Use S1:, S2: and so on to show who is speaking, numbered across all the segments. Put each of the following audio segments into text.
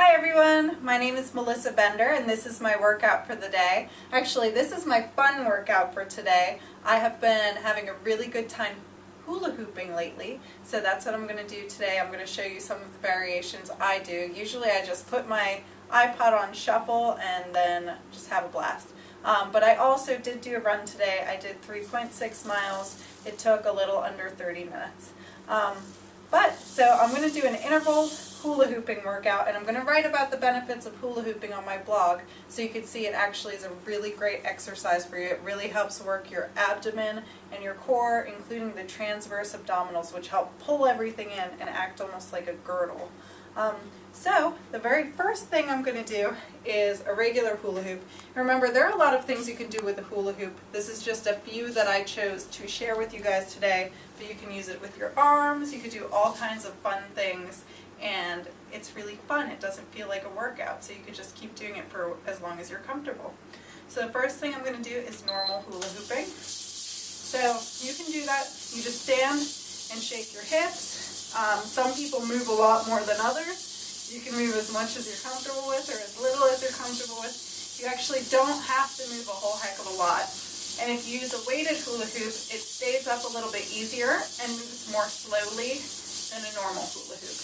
S1: Hi everyone, my name is Melissa Bender and this is my workout for the day. Actually, this is my fun workout for today. I have been having a really good time hula hooping lately, so that's what I'm going to do today. I'm going to show you some of the variations I do. Usually I just put my iPod on shuffle and then just have a blast. But I also did do a run today. I did 3.6 miles. It took a little under 30 minutes. So I'm going to do an interval hula hooping workout, and I'm going to write about the benefits of hula hooping on my blog so you can see it actually is a really great exercise for you. It really helps work your abdomen and your core, including the transverse abdominals, which help pull everything in and act almost like a girdle. So the very first thing I'm going to do is a regular hula hoop. Remember, there are a lot of things you can do with a hula hoop. This is just a few that I chose to share with you guys today, but you can use it with your arms, you can do all kinds of fun things, and it's really fun. It doesn't feel like a workout, so you can just keep doing it for as long as you're comfortable. So the first thing I'm going to do is normal hula hooping. So you can do that. You just stand and shake your hips. Some people move a lot more than others. You can move as much as you're comfortable with or as little as you're comfortable with. You actually don't have to move a whole heck of a lot. And if you use a weighted hula hoop, it stays up a little bit easier and moves more slowly than a normal hula hoop.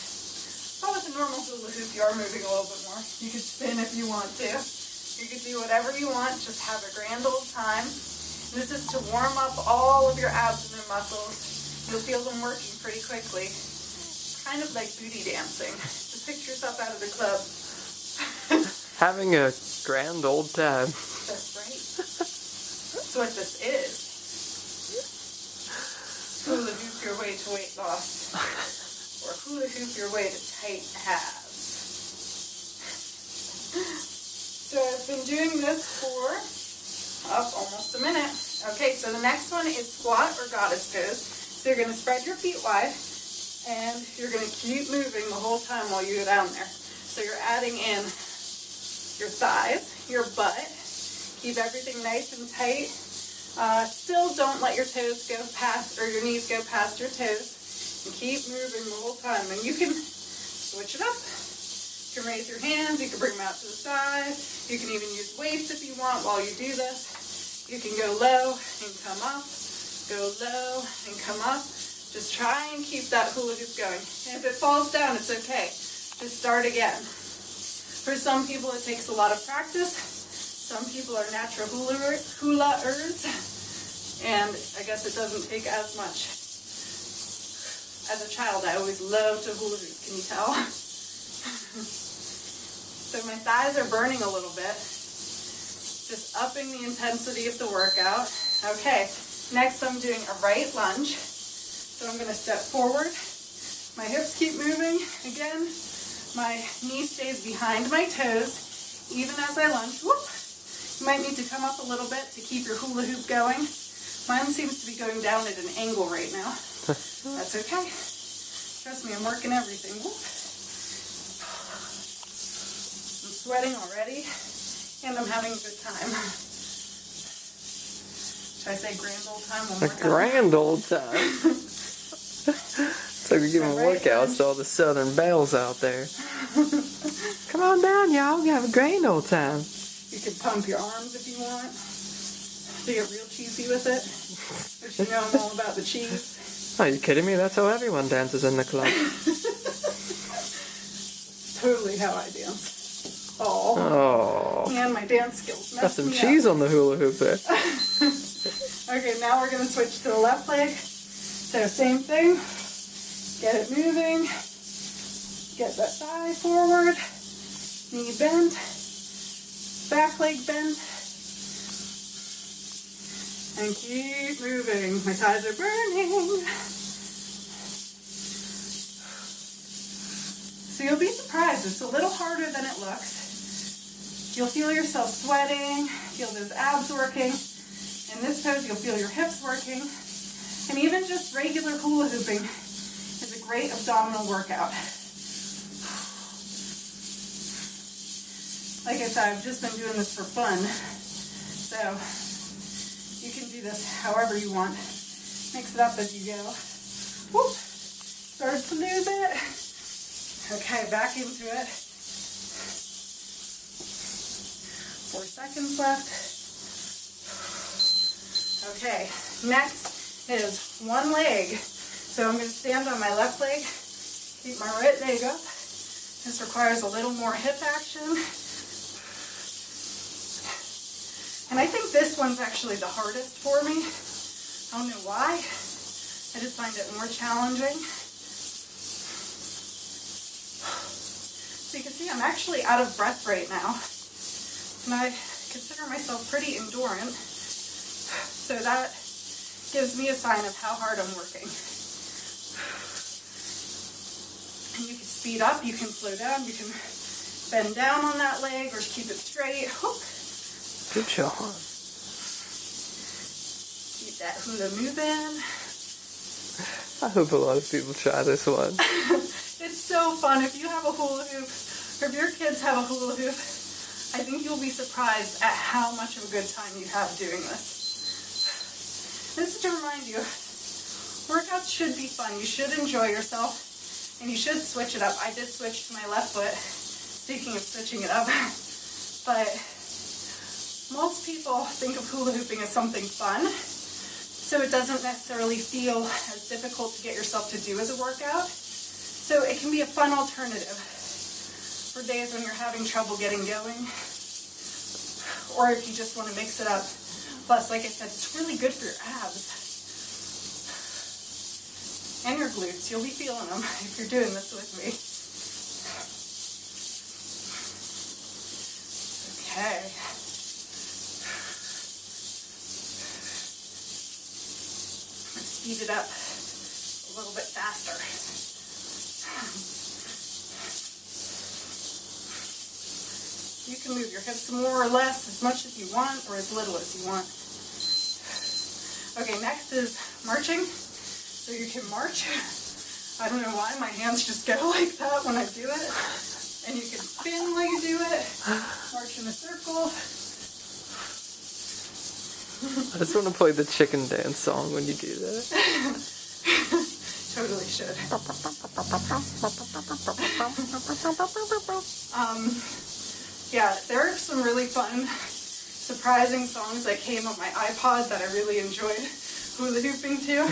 S1: But with a normal hula hoop, you are moving a little bit more. You can spin if you want to. You can do whatever you want. Just have a grand old time. This is to warm up all of your abdomen muscles. You'll feel them working pretty quickly. Kind of like booty dancing. Just picture yourself out of the club.
S2: Having a grand old time.
S1: That's right. That's what this is. Hula hoop your way to weight loss. Or hula hoop your way to tight abs. So I've been doing this for almost a minute. Okay, so the next one is squat or goddess pose. So you're going to spread your feet wide. And you're going to keep moving the whole time while you're down there. So you're adding in your thighs, your butt. Keep everything nice and tight. Still don't let your toes go past, or your knees go past your toes. And keep moving the whole time. And you can switch it up. You can raise your hands. You can bring them out to the side. You can even use weights if you want while you do this. You can go low and come up. Go low and come up. Just try and keep that hula hoop going. And if it falls down, it's okay. Just start again. For some people, it takes a lot of practice. Some people are natural hula-ers. And I guess it doesn't take as much. As a child, I always loved to hula hoop. Can you tell? So my thighs are burning a little bit. Just upping the intensity of the workout. Okay, next I'm doing a right lunge. So I'm going to step forward, my hips keep moving, again, my knee stays behind my toes, even as I lunge. Whoop. You might need to come up a little bit to keep your hula hoop going. Mine seems to be going down at an angle right now. That's okay. Trust me, I'm working everything. Whoop. I'm sweating already, and I'm having a good time. Should I say grand old time one more time?
S2: A grand old time. So we're giving workouts to all the southern belles out there. Come on down, y'all. We have a grand old time.
S1: You can pump your arms if you want. To get real cheesy with it. But you know I'm all about the cheese.
S2: Are you kidding me? That's how everyone dances in the club.
S1: Totally how I dance. Oh. And my dance skills.
S2: Got some cheese on the hula hoop there.
S1: Okay, now we're going to switch to the left leg. So same thing, get it moving, get that thigh forward, knee bent, back leg bent, and keep moving. My thighs are burning. So you'll be surprised, it's a little harder than it looks. You'll feel yourself sweating, feel those abs working. In this pose, you'll feel your hips working. And even just regular hula hooping is a great abdominal workout. Like I said, I've just been doing this for fun. So you can do this however you want. Mix it up as you go. Whoop. Start to lose it. Okay, back into it. seconds left. Okay, next is one leg. So I'm going to stand on my left leg, keep my right leg up. This requires a little more hip action. And I think this one's actually the hardest for me. I don't know why. I just find it more challenging. So you can see I'm actually out of breath right now. And I consider myself pretty endurant. So that gives me a sign of how hard I'm working. And you can speed up, you can slow down, you can bend down on that leg or keep it straight. Whoop.
S2: Good job.
S1: Keep that hula moving.
S2: I hope a lot of people try this one.
S1: It's so fun. If you have a hula hoop, or if your kids have a hula hoop, I think you'll be surprised at how much of a good time you have doing this. This is to remind you, workouts should be fun. You should enjoy yourself, and you should switch it up. I did switch to my left foot, speaking of switching it up, but most people think of hula hooping as something fun, so it doesn't necessarily feel as difficult to get yourself to do as a workout. So it can be a fun alternative for days when you're having trouble getting going, or if you just want to mix it up. Plus, like I said, it's really good for your abs and your glutes. You'll be feeling them if you're doing this with me. Okay. Speed it up a little bit faster. You can move your hips more or less, as much as you want, or as little as you want. Okay, next is marching. So you can march. I don't know why, my hands just go like that when I do it. And you can spin while you do it. March in a circle.
S2: I just want to play the chicken dance song when you do that.
S1: Totally should. Yeah, there are some really fun, surprising songs that came on my iPod that I really enjoyed hula hooping to.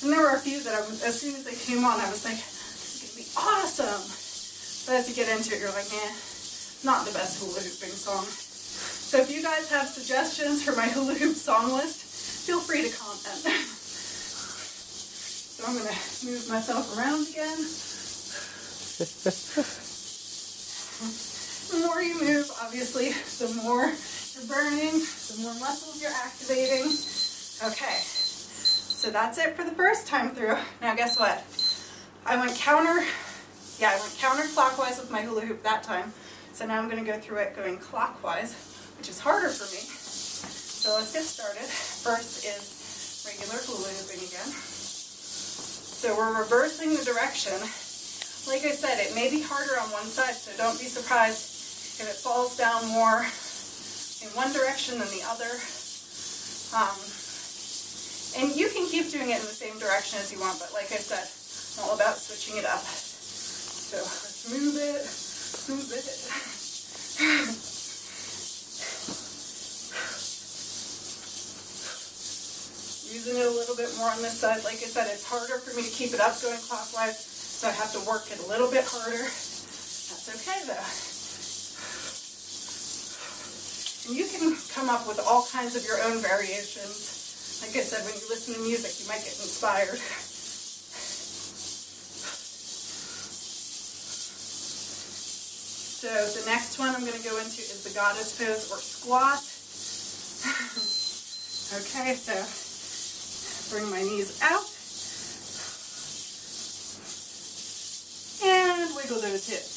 S1: And there were a few that as soon as they came on, I was like, this is going to be awesome. But as you get into it, you're like, not the best hula hooping song. So if you guys have suggestions for my hula hoop song list, feel free to comment. So I'm going to move myself around again. The more you move, obviously, the more you're burning, the more muscles you're activating. Okay, so that's it for the first time through. Now guess what? I went counterclockwise with my hula hoop that time. So now I'm going to go through it going clockwise, which is harder for me. So let's get started. First is regular hula hooping again. So we're reversing the direction. Like I said, it may be harder on one side, so don't be surprised if it falls down more in one direction than the other. And you can keep doing it in the same direction as you want, but like I said, I'm all about switching it up. So let's move it, move it. Using it a little bit more on this side. Like I said, it's harder for me to keep it up going clockwise, so I have to work it a little bit harder. That's okay though. And you can come up with all kinds of your own variations. Like I said, when you listen to music, you might get inspired. So the next one I'm going to go into is the goddess pose or squat. Okay, so bring my knees out. And wiggle those hips.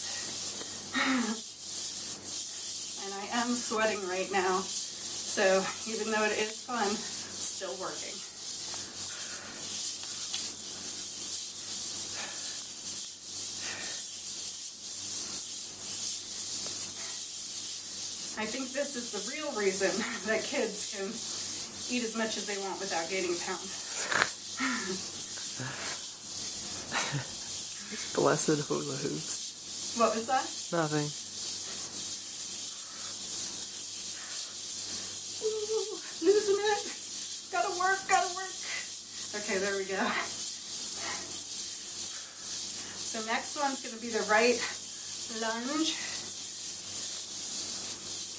S1: And I am sweating right now, so even though it is fun, still working. I think this is the real reason that kids can eat as much as they want without gaining pounds.
S2: Blessed hula hoops.
S1: What was that?
S2: Nothing.
S1: Okay, there we go. So next one's going to be the right lunge.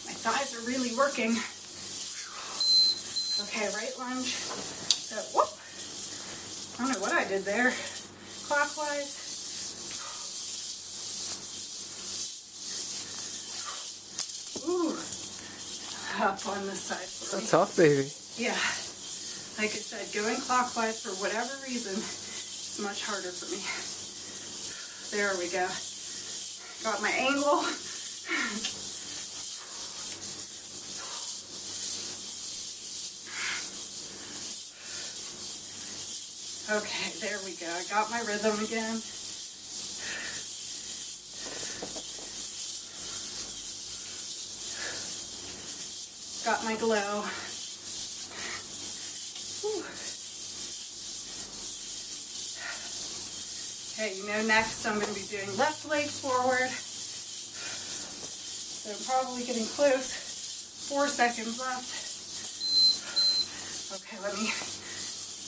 S1: My thighs are really working. Okay, right lunge. So, whoop. I don't know what I did there. Clockwise. Ooh. Up on this side.
S2: That's tough, baby.
S1: Yeah. Like I said, going clockwise for whatever reason is much harder for me. There we go. Got my angle. Okay, there we go. I got my rhythm again. Got my glow. Whew. Okay, you know, next I'm going to be doing left leg forward. So I'm probably getting close. 4 seconds left. Okay, let me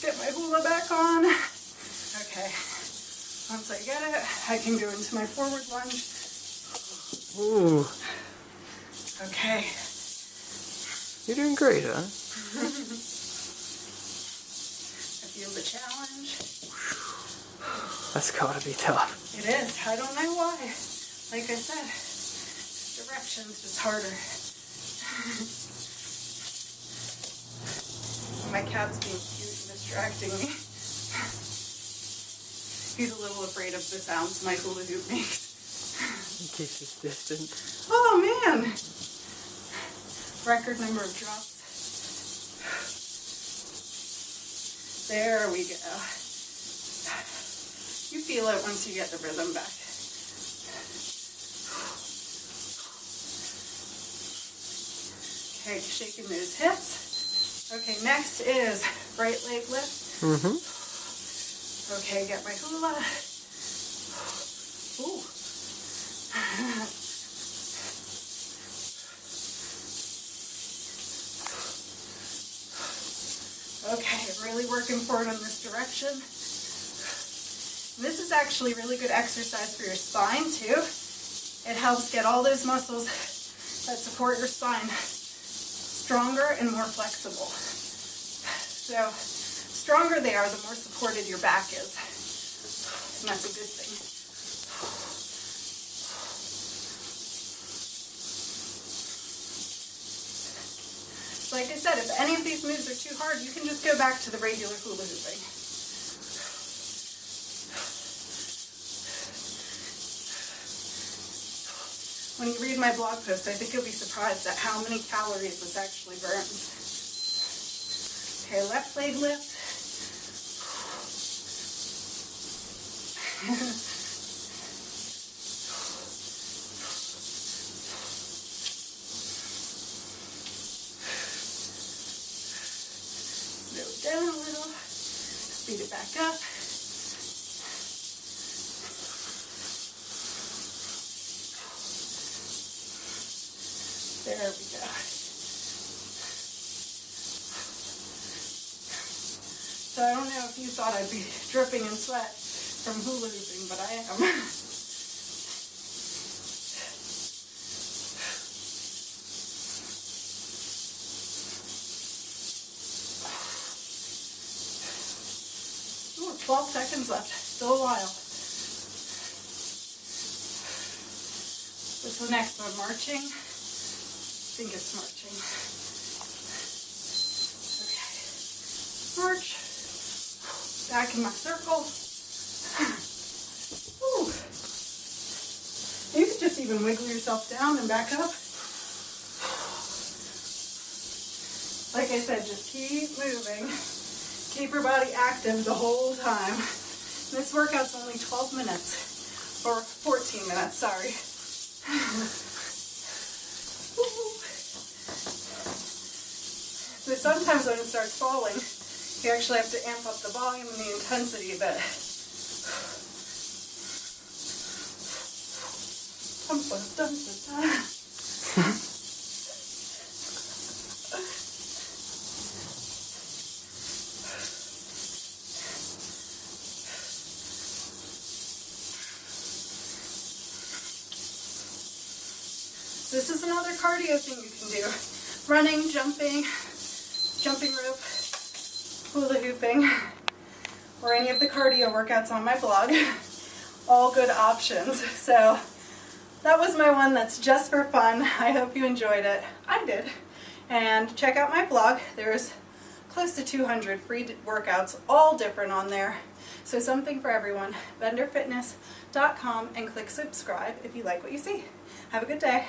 S1: get my hula back on. Okay, once I get it, I can go into my forward lunge.
S2: Ooh.
S1: Okay.
S2: You're doing great, huh?
S1: I feel the challenge.
S2: That's gotta be tough.
S1: It is. I don't know why. Like I said, direction's just harder. My cat's being cute and distracting me. He's a little afraid of the sounds my hula hoop makes.
S2: In case it's distant.
S1: Oh man! Record number of drops. There we go. You feel it once you get the rhythm back. Okay, shaking those hips. Okay, next is right leg lift.
S2: Mm-hmm.
S1: Okay, get my hula. Ooh. Okay, really working forward on this direction. This is actually really good exercise for your spine too. It helps get all those muscles that support your spine stronger and more flexible. So, stronger they are, the more supported your back is. And that's a good thing. Like I said, if any of these moves are too hard, you can just go back to the regular hula hooping. When you read my blog post, I think you'll be surprised at how many calories this actually burns. Okay, left leg lift. Slow it down a little. Speed it back up. There we go. So I don't know if you thought I'd be dripping in sweat from hula hooping, but I am. Ooh, 12 seconds left. Still a while. What's the next one? Marching? I think it's marching. Okay. March. Back in my circle. Whew. You could just even wiggle yourself down and back up. Like I said, just keep moving. Keep your body active the whole time. This workout's only 12 minutes. Or 14 minutes, sorry. So sometimes when it starts falling, you actually have to amp up the volume and the intensity a bit. This is another cardio thing you can do. Running, jumping rope, hula hooping, or any of the cardio workouts on my blog. All good options. So that was my one that's just for fun. I hope you enjoyed it. I did. And check out my blog. There's close to 200 free workouts, all different on there. So something for everyone. BenderFitness.com, and click subscribe if you like what you see. Have a good day.